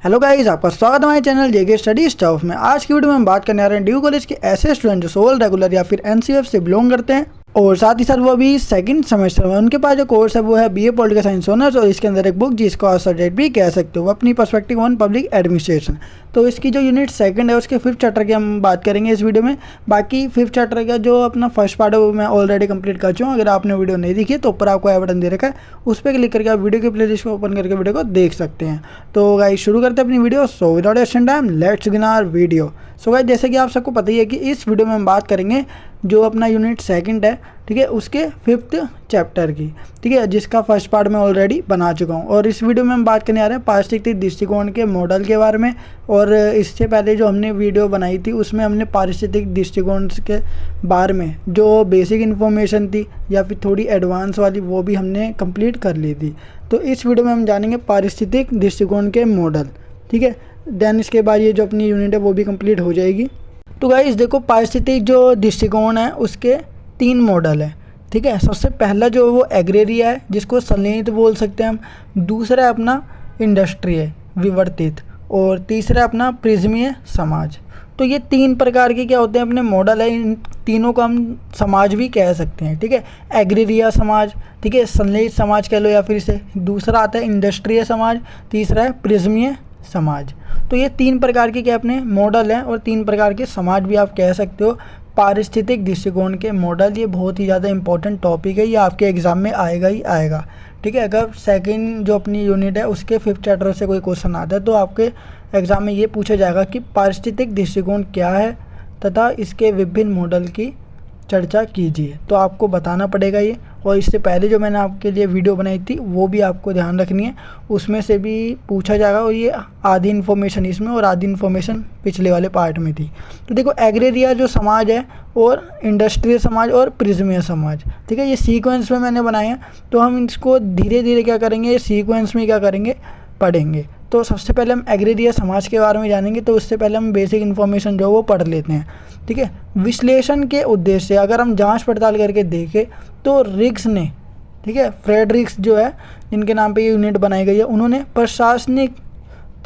Hello guys, आपका स्वागत है हमारे चैनल जेके स्टडी स्टफ में। आज की वीडियो में हम बात करने आ रहे हैं ड्यू कॉलेज के ऐसे स्टूडेंट जो सोल रेगुलर या फिर एनसीएफ से बिलोंग करते हैं और साथ ही साथ वो अभी सेकंड सेमेस्टर में। उनके पास जो कोर्स है वो है बीए पॉलिटिकल साइंस ऑनर्स और इसके अंदर एक बुक जिसको आप सब्जेक्ट भी कह सकते हो, वो अपनी पर्सपेक्टिव ऑन पब्लिक एडमिनिस्ट्रेशन। तो इसकी जो यूनिट सेकंड है उसके 5th चैप्टर की हम बात करेंगे इस वीडियो में। बाकी 5th चैप्टर का जो अपना फर्स्ट पार्ट है वो मैं ऑलरेडी कंप्लीट कर चुका हूँ। अगर आपने वीडियो नहीं देखी तो ऊपर आपको आई बटन दे रखा है, उस पर क्लिक करके आप वीडियो की प्लेलिस्ट को ओपन करके वीडियो को देख सकते हैं। तो गाइस शुरू करते हैं अपनी video. So without wasting time let's begin our video. So guys जैसे कि आप सबको पता ही है कि इस वीडियो में हम बात करेंगे जो अपना यूनिट सेकंड है, ठीक है, उसके 5th चैप्टर की, ठीक है, जिसका फर्स्ट पार्ट मैं ऑलरेडी बना चुका हूँ। और इस वीडियो में हम बात करने आ रहे हैं पारिस्थितिक दृष्टिकोण के मॉडल के बारे में। और इससे पहले जो हमने वीडियो बनाई थी उसमें हमने पारिस्थितिक दृष्टिकोण के बारे में जो बेसिक इन्फॉर्मेशन थी या फिर थोड़ी एडवांस वाली वो भी हमने कंप्लीट कर ली थी। तो इस वीडियो में हम जानेंगे पारिस्थितिक दृष्टिकोण के मॉडल, ठीक है। देन इसके बाद ये जो अपनी यूनिट है वो भी कंप्लीट हो जाएगी। तो गाइस देखो, पारिस्थितिक जो दृष्टिकोण है उसके 3 मॉडल है, ठीक है। सबसे पहला जो वो एग्रेरिया है जिसको संलयित बोल सकते हैं हम, दूसरा है अपना इंडस्ट्रियल विवर्तित और तीसरा है अपना प्रिज्मीय समाज। तो ये 3 प्रकार के क्या होते हैं अपने मॉडल है, इन तीनों को हम समाज भी कह सकते हैं, ठीक है। एग्रेरिया समाज, ठीक है, संलयित समाज कह लो या फिर इसे। दूसरा आता है इंडस्ट्रियल समाज, तीसरा है प्रिज्मीय समाज। तो ये 3 प्रकार के क्या अपने मॉडल हैं और 3 प्रकार के समाज भी आप कह सकते हो। पारिस्थितिक दृष्टिकोण के मॉडल ये बहुत ही ज़्यादा इंपॉर्टेंट टॉपिक है, ये आपके एग्ज़ाम में आएगा ही आएगा, ठीक है। अगर सेकंड जो अपनी यूनिट है उसके 5th चैप्टर से कोई क्वेश्चन आता है तो आपके एग्ज़ाम में ये पूछा जाएगा कि पारिस्थितिक दृष्टिकोण क्या है तथा इसके विभिन्न मॉडल की चर्चा कीजिए। तो आपको बताना पड़ेगा ये। और इससे पहले जो मैंने आपके लिए वीडियो बनाई थी वो भी आपको ध्यान रखनी है, उसमें से भी पूछा जाएगा। और ये आधी इन्फॉर्मेशन इसमें और आधी इन्फॉर्मेशन पिछले वाले पार्ट में थी। तो देखो, एग्रेरिया जो समाज है और इंडस्ट्रियल समाज और प्रिज्मीय समाज, ठीक है, ये सीक्वेंस में मैंने बनाए हैं। तो हम इसको धीरे धीरे क्या करेंगे, ये सीक्वेंस में क्या करेंगे, पढ़ेंगे। तो सबसे पहले हम एग्रेरिया समाज के बारे में जानेंगे। तो उससे पहले हम बेसिक इन्फॉर्मेशन जो वो पढ़ लेते हैं, ठीक है। विश्लेषण के उद्देश्य से अगर हम जांच पड़ताल करके देखें तो रिक्स ने, ठीक है, फ्रेडरिक्स जो है जिनके नाम पे ये यूनिट बनाई गई है, उन्होंने प्रशासनिक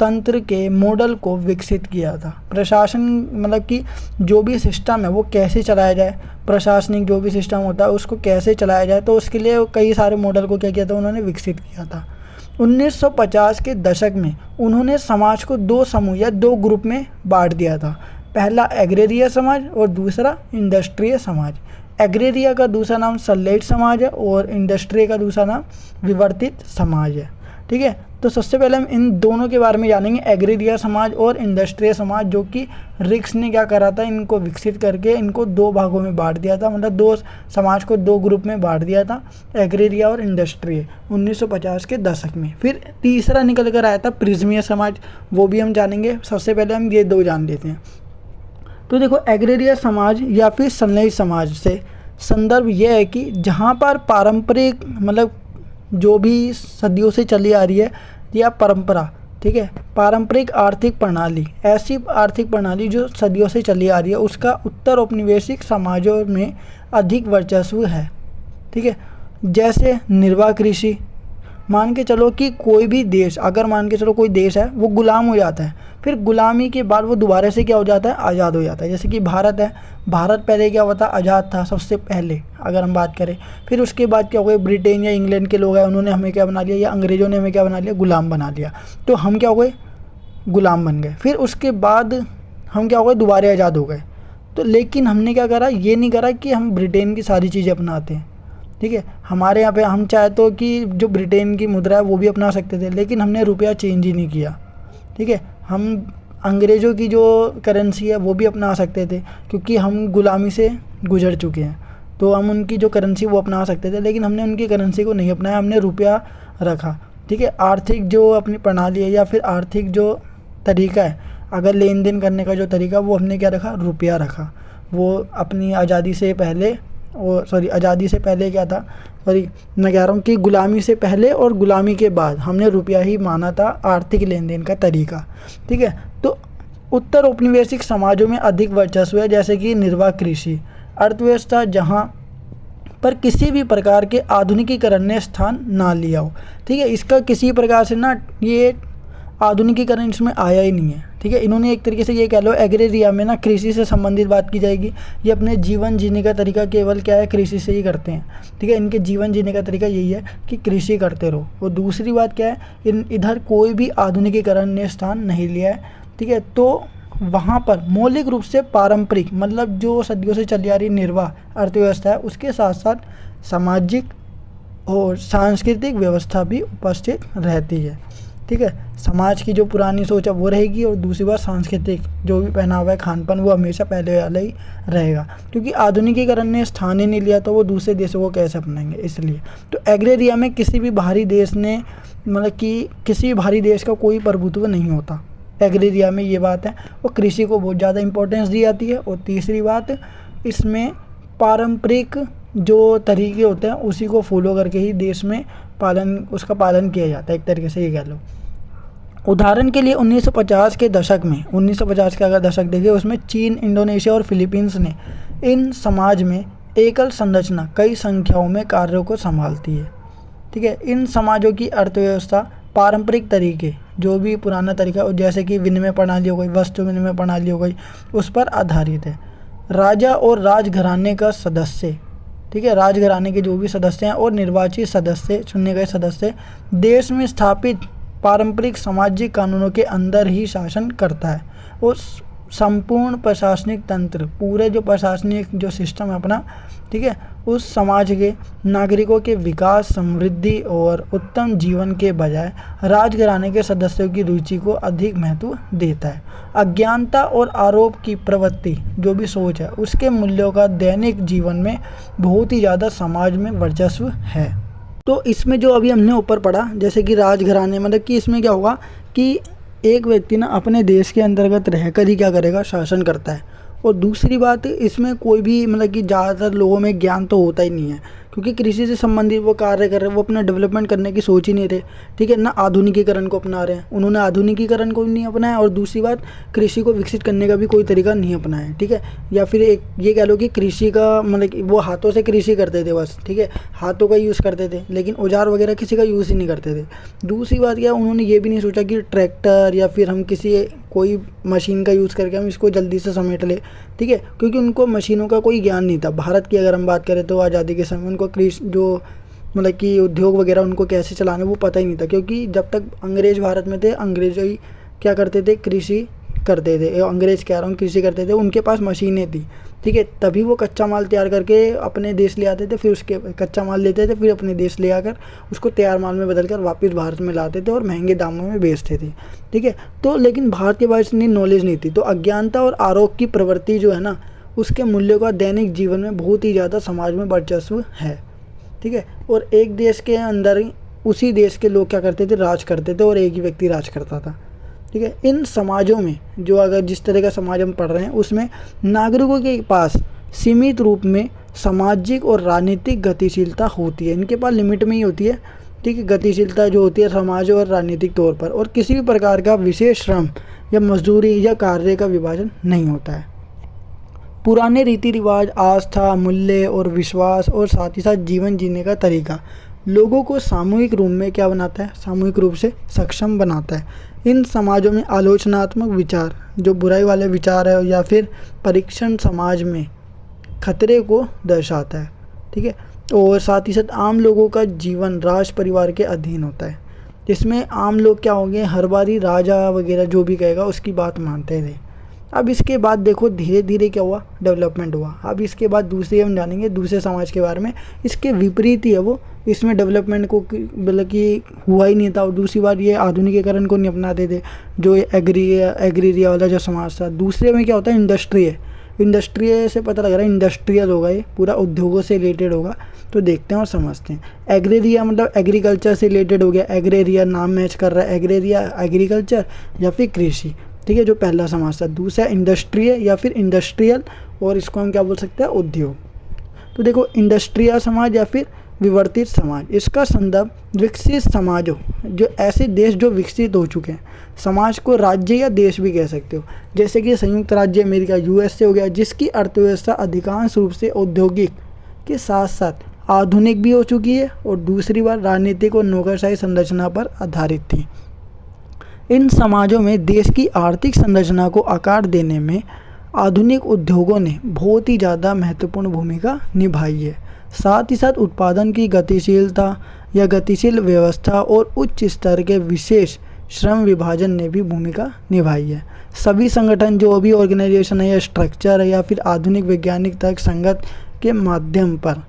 तंत्र के मॉडल को विकसित किया था। प्रशासन मतलब कि जो भी सिस्टम है वो कैसे चलाया जाए, प्रशासनिक जो भी सिस्टम होता है उसको कैसे चलाया जाए, तो उसके लिए कई सारे मॉडल को क्या किया था, उन्होंने विकसित किया था। 1950 के दशक में उन्होंने समाज को 2 समूह या 2 ग्रुप में बांट दिया था। पहला एग्रेरिया समाज और दूसरा इंडस्ट्रियल समाज। एग्रेरिया का दूसरा नाम संलयित समाज है और इंडस्ट्रियल का दूसरा नाम विवर्तित समाज है, ठीक है। तो सबसे पहले हम इन दोनों के बारे में जानेंगे, एग्रेरिया समाज और इंडस्ट्रियल समाज, जो कि रिक्स ने क्या करा था, इनको विकसित करके इनको 2 भागों में बांट दिया था। मतलब 2 समाज को 2 ग्रुप में बांट दिया था, एग्रेरिया और इंडस्ट्रियल, 1950 के दशक में। फिर तीसरा निकल कर आया था प्रिज्मीय समाज, वो भी हम जानेंगे। सबसे पहले हम ये 2 जान लेते हैं। तो देखो, एग्रेरिया समाज या फिर संलयित समाज से संदर्भ यह है कि जहाँ पर पारंपरिक मतलब जो भी सदियों से चली आ रही है या परंपरा, ठीक है, पारंपरिक आर्थिक प्रणाली, ऐसी आर्थिक प्रणाली जो सदियों से चली आ रही है उसका उत्तर औपनिवेशिक समाजों में अधिक वर्चस्व है, ठीक है। जैसे निर्वाह कृषि, मान के चलो कि कोई भी देश, अगर मान के चलो कोई देश है वो गुलाम हो जाता है, फिर गुलामी के बाद वो दोबारा से क्या हो जाता है, आज़ाद हो जाता है। जैसे कि भारत है, भारत पहले क्या हुआ था, आज़ाद था सबसे पहले अगर हम बात करें। फिर उसके बाद क्या हो गए, ब्रिटेन या इंग्लैंड के लोग हैं, उन्होंने हमें क्या बना लिया, या अंग्रेज़ों ने हमें क्या बना लिया, गुलाम बना लिया। तो हम क्या हो गए, गुलाम बन गए। फिर उसके बाद हम क्या हो गए, दोबारा आज़ाद हो गए। तो लेकिन हमने क्या करा, ये नहीं करा कि हम ब्रिटेन की सारी चीज़ें अपनाते हैं, ठीक है। हमारे यहाँ पे हम चाहे तो कि जो ब्रिटेन की मुद्रा है वो भी अपना सकते थे, लेकिन हमने रुपया चेंज ही नहीं किया, ठीक है। हम अंग्रेज़ों की जो करेंसी है वो भी अपना सकते थे क्योंकि हम गुलामी से गुजर चुके हैं, तो हम उनकी जो करेंसी वो अपना सकते थे, लेकिन हमने उनकी करेंसी को नहीं अपनाया, हमने रुपया रखा, ठीक है। आर्थिक जो अपनी प्रणाली है या फिर आर्थिक जो तरीका है, अगर लेन देन करने का जो तरीका, वो हमने क्या रखा, रुपया रखा। वो अपनी आज़ादी से पहले आज़ादी से पहले क्या था, मैं कह रहा हूँ कि गुलामी से पहले और गुलामी के बाद हमने रुपया ही माना था आर्थिक लेन देन का तरीका, ठीक है। तो उत्तर औपनिवेशिक समाजों में अधिक वर्चस्व है, जैसे कि निर्वाह कृषि अर्थव्यवस्था, जहाँ पर किसी भी प्रकार के आधुनिकीकरण ने स्थान ना लिया हो, ठीक है। इसका किसी प्रकार से ना ये आधुनिकीकरण इसमें आया ही नहीं है। ठीक है, इन्होंने एक तरीके से ये कह लो एग्रेरिया में ना कृषि से संबंधित बात की जाएगी। ये अपने जीवन जीने का तरीका केवल क्या है, कृषि से ही करते हैं। ठीक है, इनके जीवन जीने का तरीका यही है कि कृषि करते रहो। और दूसरी बात क्या है, इधर कोई भी आधुनिकीकरण ने स्थान नहीं लिया है। ठीक है, तो वहाँ पर मौलिक रूप से पारंपरिक मतलब जो सदियों से चली आ रही निर्वाह अर्थव्यवस्था है उसके साथ साथ सामाजिक और सांस्कृतिक व्यवस्था भी उपस्थित रहती है। ठीक है, समाज की जो पुरानी सोच है वो रहेगी और दूसरी बात सांस्कृतिक जो भी पहनावा है खान पान वो हमेशा पहले वाला ही रहेगा, क्योंकि आधुनिकीकरण ने स्थान ही नहीं लिया तो वो दूसरे देशों को कैसे अपनाएंगे। इसलिए तो एग्रेरिया में किसी भी बाहरी देश ने मतलब कि किसी भी बाहरी देश का कोई प्रभुत्व नहीं होता। एग्रेरिया में ये बात है, और कृषि को बहुत ज़्यादा इंपॉर्टेंस दी जाती है। और तीसरी बात, इसमें पारंपरिक जो तरीके होते हैं उसी को फॉलो करके ही देश में उसका पालन किया जाता है, एक तरीके से ये कह लो। उदाहरण के लिए 1950 के दशक में 1950 का अगर दशक देखें उसमें चीन, इंडोनेशिया और फिलीपींस ने इन समाज में एकल संरचना कई संख्याओं में कार्यों को संभालती है। ठीक है, इन समाजों की अर्थव्यवस्था पारंपरिक तरीके जो भी पुराना तरीका जैसे कि विनिमय प्रणाली हो गई, वस्तु विनिमय प्रणाली हो गई, उस पर आधारित है। राजा और राजघराने का सदस्य, ठीक है, राजघराने के जो भी सदस्य हैं और निर्वाचित सदस्य, चुने गए सदस्य देश में स्थापित पारंपरिक सामाजिक कानूनों के अंदर ही शासन करता है। और संपूर्ण प्रशासनिक तंत्र, पूरे जो प्रशासनिक जो सिस्टम है अपना, ठीक है, उस समाज के नागरिकों के विकास, समृद्धि और उत्तम जीवन के बजाय राजघराने के सदस्यों की रुचि को अधिक महत्व देता है। अज्ञानता और आरोप की प्रवृत्ति जो भी सोच है उसके मूल्यों का दैनिक जीवन में बहुत ही ज़्यादा समाज में वर्चस्व है। तो इसमें जो अभी हमने ऊपर पढ़ा जैसे कि राजघराने, मतलब कि इसमें क्या होगा कि एक व्यक्ति ना अपने देश के अंतर्गत रहकर ही क्या करेगा, शासन करता है। और दूसरी बात, इसमें कोई भी मतलब कि ज़्यादातर लोगों में ज्ञान तो होता ही नहीं है, क्योंकि कृषि से संबंधित वो कार्य कर रहे हैं, वो अपना डेवलपमेंट करने की सोच ही नहीं रहे। ठीक है ना, आधुनिकीकरण को अपना रहे हैं, उन्होंने आधुनिकीकरण को नहीं अपनाया और दूसरी बात कृषि को विकसित करने का भी कोई तरीका नहीं अपनाया है। ठीक है, या फिर एक ये कह लो कि कृषि का मतलब कि वो हाथों से कृषि करते थे बस, ठीक है, हाथों का यूज़ करते थे, लेकिन औजार वगैरह किसी का यूज़ ही नहीं करते थे। दूसरी बात क्या, उन्होंने ये भी नहीं सोचा कि ट्रैक्टर या फिर हम किसी कोई मशीन का यूज़ करके हम इसको जल्दी से समेट ले। ठीक है, क्योंकि उनको मशीनों का कोई ज्ञान नहीं था। भारत की अगर हम बात करें तो आज़ादी के समय उनको कृषि जो मतलब कि उद्योग वगैरह उनको कैसे चलाने वो पता ही नहीं था, क्योंकि जब तक अंग्रेज़ भारत में थे, अंग्रेज ही क्या करते थे, कृषि करते थे। अंग्रेज़ कह रहा हूँ, कृषि करते थे, उनके पास मशीनें थी। ठीक है, तभी वो कच्चा माल तैयार करके अपने देश ले आते थे, फिर उसके कच्चा माल लेते थे, फिर अपने देश ले आकर उसको तैयार माल में बदल कर वापस भारत में लाते थे और महंगे दामों में बेचते थे। ठीक है, तो लेकिन भारत के पास इतनी नॉलेज नहीं थी, तो अज्ञानता और आरोप की प्रवृत्ति जो है ना, उसके मूल्यों का दैनिक जीवन में बहुत ही ज़्यादा समाज में वर्चस्व है। ठीक है, और एक देश के अंदर ही उसी देश के लोग क्या करते थे, राज करते थे और एक ही व्यक्ति राज करता था। ठीक है, इन समाजों में जो अगर जिस तरह का समाज हम पढ़ रहे हैं उसमें नागरिकों के पास सीमित रूप में सामाजिक और राजनीतिक गतिशीलता होती है, इनके पास लिमिट में ही होती है। ठीक है, गतिशीलता जो होती है समाज और राजनीतिक तौर पर, और किसी भी प्रकार का विशेष श्रम या मजदूरी या कार्य का विभाजन नहीं होता है। पुराने रीति रिवाज, आस्था, मूल्य और विश्वास और साथ ही साथ जीवन जीने का तरीका लोगों को सामूहिक रूप में क्या बनाता है, सामूहिक रूप से सक्षम बनाता है। इन समाजों में आलोचनात्मक विचार जो बुराई वाले विचार है या फिर परीक्षण समाज में खतरे को दर्शाता है। ठीक है, और साथ ही साथ आम लोगों का जीवन राज परिवार के अधीन होता है, जिसमें आम लोग क्या होंगे, हर बारी राजा वगैरह जो भी कहेगा उसकी बात मानते थे। अब इसके बाद देखो धीरे धीरे क्या हुआ, डेवलपमेंट हुआ। अब इसके बाद दूसरे हम जानेंगे दूसरे समाज के बारे में, इसके विपरीत ही है वो, इसमें डेवलपमेंट को मतलब कि हुआ ही नहीं था। और दूसरी बात ये आधुनिकीकरण को नहीं अपनाते थे, जो एग्रीरिया वाला जो समाज था। दूसरे में क्या होता है, इंडस्ट्री है, इंडस्ट्री से पता लग रहा है इंडस्ट्रियल होगा, ये पूरा उद्योगों से रिलेटेड होगा। तो देखते हैं और समझते हैं। एग्रेरिया मतलब एग्रीकल्चर से रिलेटेड हो गया, एग्रेरिया नाम मैच कर रहा है, एग्रेरिया एग्रीकल्चर या फिर कृषि। ठीक है, जो पहला समाज था। दूसरा इंडस्ट्रियल या फिर इंडस्ट्रियल, और इसको हम क्या बोल सकते हैं, उद्योग। तो देखो इंडस्ट्रियल समाज या फिर विवर्तित समाज, इसका संदर्भ विकसित समाज हो, जो ऐसे देश जो विकसित हो चुके हैं। समाज को राज्य या देश भी कह सकते हो, जैसे कि संयुक्त राज्य अमेरिका यूएसए हो गया, जिसकी अर्थव्यवस्था अधिकांश रूप से औद्योगिक के साथ साथ आधुनिक भी हो चुकी है और दूसरी बार राजनीतिक और नौकरशाही संरचना पर आधारित थी। इन समाजों में देश की आर्थिक संरचना को आकार देने में आधुनिक उद्योगों ने बहुत ही ज़्यादा महत्वपूर्ण भूमिका निभाई है। साथ ही साथ उत्पादन की गतिशीलता या गतिशील व्यवस्था और उच्च स्तर के विशेष श्रम विभाजन ने भी भूमिका निभाई है। सभी संगठन जो भी ऑर्गेनाइजेशन है या स्ट्रक्चर है या फिर आधुनिक वैज्ञानिक तर्क संगत के माध्यम पर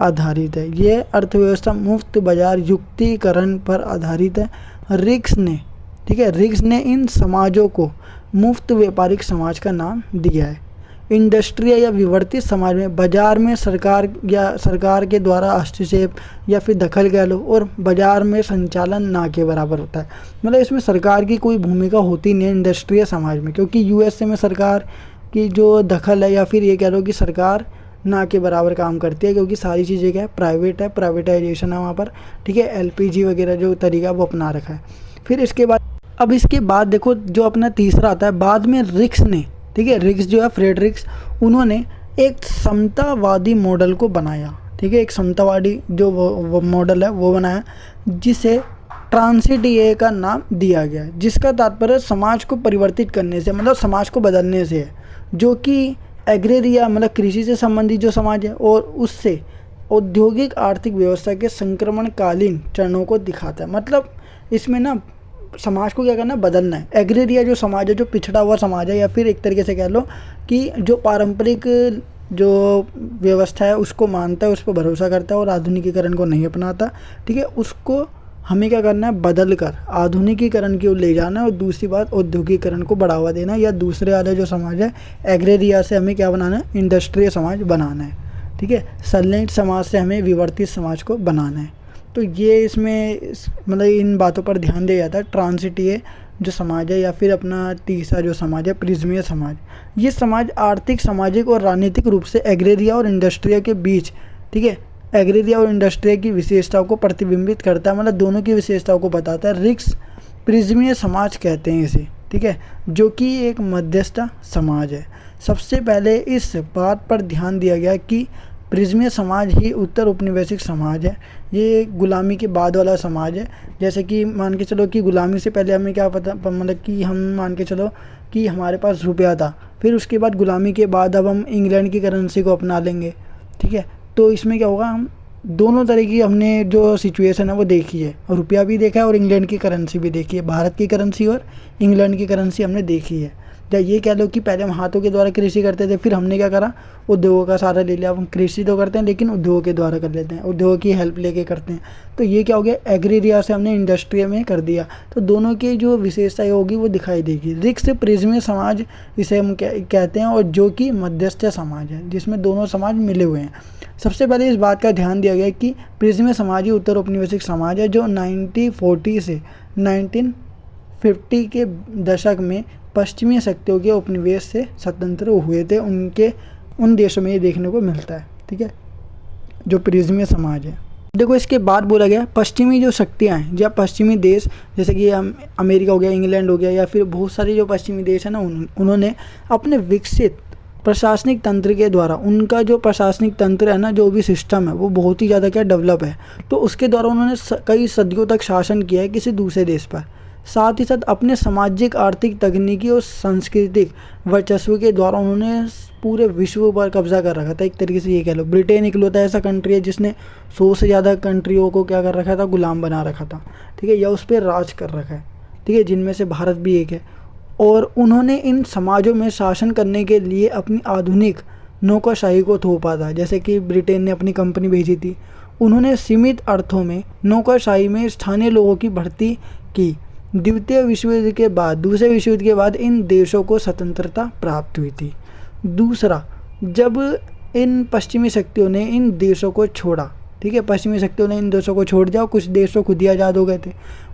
आधारित है। ये अर्थव्यवस्था मुफ्त बाजार युक्तिकरण पर आधारित है। रिक्स ने रिक्स ने इन समाजों को मुफ्त व्यापारिक समाज का नाम दिया है। इंडस्ट्रियल या विवर्तित समाज में बाजार में सरकार के द्वारा हस्तक्षेप या फिर दखल कह लो और बाजार में संचालन ना के बराबर होता है। मतलब इसमें सरकार की कोई भूमिका होती नहीं है इंडस्ट्रियल समाज में, क्योंकि यूएसए में सरकार की जो दखल है या फिर ये कह लो कि सरकार ना के बराबर काम करती है, क्योंकि सारी चीज़ें क्या है, प्राइवेट है, प्राइवेटाइजेशन है वहाँ पर। ठीक है, एलपीजी वगैरह जो तरीका वो अपना रखा है। फिर इसके बाद देखो जो अपना तीसरा आता है, बाद में रिक्स ने, ठीक है, रिक्स जो है फ्रेडरिक्स, उन्होंने एक समतावादी मॉडल को बनाया। ठीक है, एक समतावादी जो वो मॉडल है वो बनाया, जिसे ट्रांसिटिए का नाम दिया गया, जिसका तात्पर्य समाज को परिवर्तित करने से, मतलब समाज को बदलने से है, जो कि एग्रेरिया मतलब कृषि से संबंधित जो समाज है और उससे औद्योगिक आर्थिक व्यवस्था के संक्रमणकालीन चरणों को दिखाता है। मतलब इसमें ना समाज को क्या करना है, बदलना है। एग्रेरिया जो समाज है, जो पिछड़ा हुआ समाज है, या फिर एक तरीके से कह लो कि जो पारंपरिक जो व्यवस्था है उसको मानता है, उस पर भरोसा करता है और आधुनिकीकरण को नहीं अपनाता। ठीक है, उसको हमें क्या करना है, बदल कर आधुनिकीकरण की ओर ले जाना है। और दूसरी बात, औद्योगिकरण को बढ़ावा देना है, या दूसरे वाला जो समाज है एग्रेरिया से हमें क्या बनाना है, इंडस्ट्रियल समाज बनाना है। ठीक है, सल्लैंड समाज से हमें विवर्तित समाज को बनाना है। तो ये इसमें मतलब इन बातों पर ध्यान दिया जाता है। ट्रांसिटिए जो समाज है, या फिर अपना तीसरा जो समाज है प्रिज्मीय समाज, ये समाज आर्थिक, सामाजिक और राजनीतिक रूप से एग्रेरिया और इंडस्ट्रियल के बीच, ठीक है, एग्रेरिया और इंडस्ट्रियल की विशेषताओं को प्रतिबिंबित करता है, मतलब दोनों की विशेषताओं को बताता है। रिक्स प्रिज्मीय समाज कहते हैं इसे, ठीक है, जो कि एक मध्यस्थ समाज है। सबसे पहले इस बात पर ध्यान दिया गया कि प्रिज्मीय समाज ही उत्तर औपनिवेशिक समाज है। ये गुलामी के बाद वाला समाज है। जैसे कि मान के चलो कि गुलामी से पहले हमें क्या पता, मतलब कि हम मान के चलो कि हमारे पास रुपया था, फिर उसके बाद गुलामी के बाद अब हम इंग्लैंड की करेंसी को अपना लेंगे। ठीक है, तो इसमें क्या होगा, हम दोनों तरह की हमने जो सिचुएशन है वो देखी है, रुपया भी देखा है और इंग्लैंड की करेंसी भी देखी है। भारत की करेंसी और इंग्लैंड की करेंसी हमने देखी है। या ये कह लो कि पहले हम हाथों के द्वारा कृषि करते थे, फिर हमने क्या करा, उद्योगों का सहारा ले लिया। अब हम कृषि तो करते हैं लेकिन उद्योगों के द्वारा कर लेते हैं, उद्योगों की हेल्प लेके करते हैं। तो ये क्या हो गया, एग्रीरिया से हमने इंडस्ट्री में कर दिया। तो दोनों की जो विशेषताएं होगी वो दिखाई देगी। रिक्स प्रिज्मीय समाज इसे हम कहते हैं, और जो कि मध्यस्थ समाज है, जिसमें दोनों समाज मिले हुए हैं। सबसे पहले इस बात का ध्यान दिया गया कि प्रिज्मीय समाज ही उत्तर औपनिवेशिक समाज है, जो 1940 से 1950 के दशक में पश्चिमी शक्तियों के उपनिवेश से स्वतंत्र हुए थे। उन देशों में ये देखने को मिलता है। ठीक है, जो प्रिज्मीय समाज है। देखो इसके बाद बोला गया पश्चिमी जो शक्तियाँ हैं, या पश्चिमी देश, जैसे कि अमेरिका हो गया, इंग्लैंड हो गया, या फिर बहुत सारे जो पश्चिमी देश है ना, उन्होंने अपने विकसित प्रशासनिक तंत्र के द्वारा, उनका जो प्रशासनिक तंत्र है ना, जो भी सिस्टम है वो बहुत ही ज़्यादा क्या डेवलप है, तो उसके द्वारा उन्होंने कई सदियों तक शासन किया है किसी दूसरे देश पर। साथ ही साथ अपने सामाजिक, आर्थिक, तकनीकी और सांस्कृतिक वर्चस्व के द्वारा उन्होंने पूरे विश्व पर कब्जा कर रखा था। एक तरीके से ये कह लो, ब्रिटेन इकलौता ऐसा कंट्री है जिसने 100 से ज़्यादा कंट्रियों को क्या कर रखा था, गुलाम बना रखा था। ठीक है, या उस पर राज कर रखा है। ठीक है, जिनमें से भारत भी एक है। और उन्होंने इन समाजों में शासन करने के लिए अपनी आधुनिक नौकरशाही को थोपा था। जैसे कि ब्रिटेन ने अपनी कंपनी भेजी थी, उन्होंने सीमित अर्थों में नौकरशाही में स्थानीय लोगों की भर्ती की। द्वितीय विश्व युद्ध के बाद, दूसरे विश्व युद्ध के बाद इन देशों को स्वतंत्रता प्राप्त हुई थी। दूसरा, जब इन पश्चिमी शक्तियों ने इन देशों को छोड़ा, ठीक है, पश्चिमी शक्तियों ने इन देशों को छोड़ दिया, कुछ देशों खुद ही आज़ाद हो गए थे,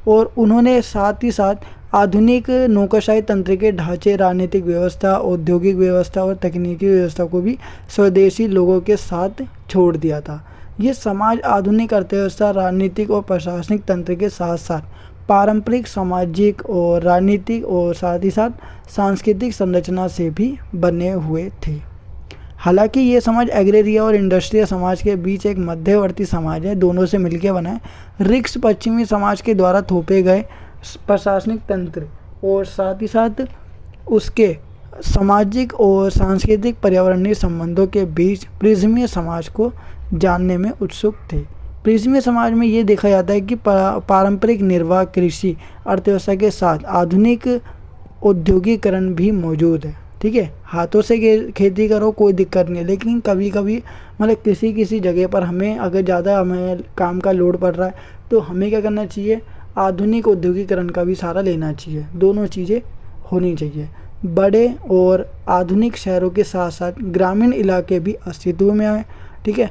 और उन्होंने साथ ही साथ आधुनिक नौकरशाही तंत्र के ढांचे, राजनीतिक व्यवस्था, औद्योगिक व्यवस्था और तकनीकी व्यवस्था को भी स्वदेशी लोगों के साथ छोड़ दिया था। ये समाज आधुनिक अर्थव्यवस्था, राजनीतिक और प्रशासनिक तंत्र के साथ साथ पारंपरिक सामाजिक और राजनीतिक और साथ ही साथ सांस्कृतिक संरचना से भी बने हुए थे। हालांकि ये समाज एग्रेरिया और इंडस्ट्रियल समाज के बीच एक मध्यवर्ती समाज है, दोनों से मिलकर बना है। रिक्स पश्चिमी समाज के द्वारा थोपे गए प्रशासनिक तंत्र और साथ ही साथ उसके सामाजिक और सांस्कृतिक पर्यावरणीय संबंधों के बीच प्रिज्मीय समाज को जानने में उत्सुक थे। प्रिज्मीय समाज में ये देखा जाता है कि पारंपरिक निर्वाह कृषि अर्थव्यवस्था के साथ आधुनिक औद्योगिकरण भी मौजूद है। ठीक है, हाथों से खेती करो कोई दिक्कत नहीं है, लेकिन कभी कभी मतलब किसी जगह पर हमें अगर ज़्यादा हमें काम का लोड पड़ रहा है तो हमें क्या करना चाहिए, आधुनिक औद्योगिकरण का भी सहारा लेना चाहिए। दोनों चीज़ें होनी चाहिए। बड़े और आधुनिक शहरों के साथ साथ ग्रामीण इलाके भी अस्तित्व में आए। ठीक है,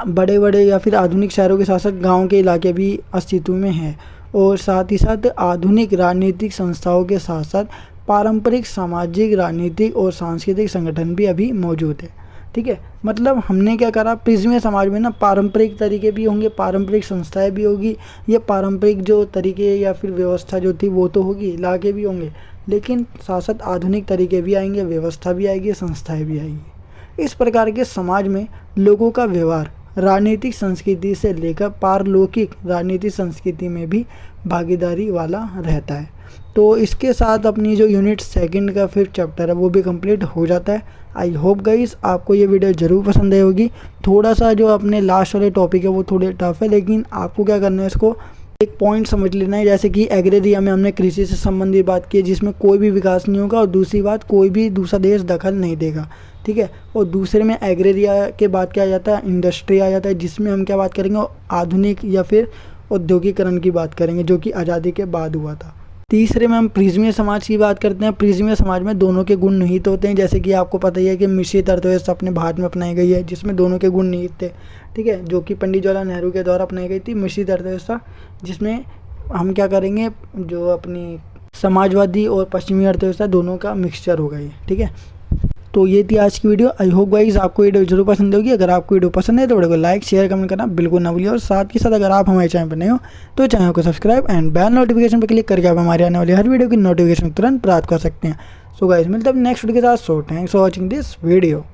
बड़े या फिर आधुनिक शहरों के साथ साथ गाँव के इलाके भी अस्तित्व में हैं। और साथ ही साथ आधुनिक राजनीतिक संस्थाओं के साथ साथ पारंपरिक सामाजिक राजनीतिक और सांस्कृतिक संगठन भी अभी मौजूद है। ठीक है, मतलब हमने क्या करा, प्रिज्मीय समाज में ना पारंपरिक तरीके भी होंगे, पारंपरिक संस्थाएं भी होगी, ये पारंपरिक जो तरीके या फिर व्यवस्था जो थी वो तो होगी, इलाके भी होंगे, लेकिन साथ साथ आधुनिक तरीके भी आएंगे, व्यवस्था भी आएगी, संस्थाएं भी आएंगी। इस प्रकार के समाज में लोगों का व्यवहार राजनीतिक संस्कृति से लेकर पारलौकिक राजनीतिक संस्कृति में भी भागीदारी वाला रहता है। तो इसके साथ अपनी जो यूनिट सेकंड का 5th चैप्टर है वो भी कंप्लीट हो जाता है। आई होप गाइस आपको ये वीडियो ज़रूर पसंद आई होगी। थोड़ा सा जो अपने लास्ट वाले टॉपिक है वो थोड़े टफ है, लेकिन आपको क्या करना है, इसको एक पॉइंट समझ लेना है। जैसे कि एग्रेरिया में हमने कृषि से संबंधित बात की, जिसमें कोई भी विकास नहीं होगा, और दूसरी बात कोई भी दूसरा देश दखल नहीं देगा। ठीक है, और दूसरे में एग्रेरिया के बाद क्या आ जाता है, इंडस्ट्री आ जाता है, जिसमें हम क्या बात करेंगे, आधुनिक या फिर औद्योगिकरण की बात करेंगे, जो कि आज़ादी के बाद हुआ था। तीसरे में हम प्रिज्मीय समाज की बात करते हैं। प्रिज्मीय समाज में दोनों के गुण निहित होते हैं। जैसे कि आपको पता ही है कि मिश्रित अर्थव्यवस्था अपने भारत में अपनाई गई है, जिसमें दोनों के गुण निहित थे। ठीक है, जो कि पंडित जवाहरलाल नेहरू के द्वारा अपनाई गई थी मिश्रित अर्थव्यवस्था, जिसमें हम क्या करेंगे, जो अपनी समाजवादी और पश्चिमी अर्थव्यवस्था दोनों का मिक्सचर होगा ये। ठीक है, तो ये थी आज की वीडियो। आई होप गाइस आपको वीडियो जरूर पसंद होगी। अगर आपको वीडियो पसंद है तो वीडियो को लाइक शेयर कमेंट करना बिल्कुल ना भूलिए, और साथ ही साथ अगर आप हमारे चैनल पर नए हो तो चैनल को सब्सक्राइब एंड बेल नोटिफिकेशन पर क्लिक करके आप हमारे आने वाली हर वीडियो की नोटिफिकेशन तुरंत प्राप्त कर सकते हैं। सो गाइस मिलते हैं नेक्स्ट वीडियो के साथ। So thanks for watching this video.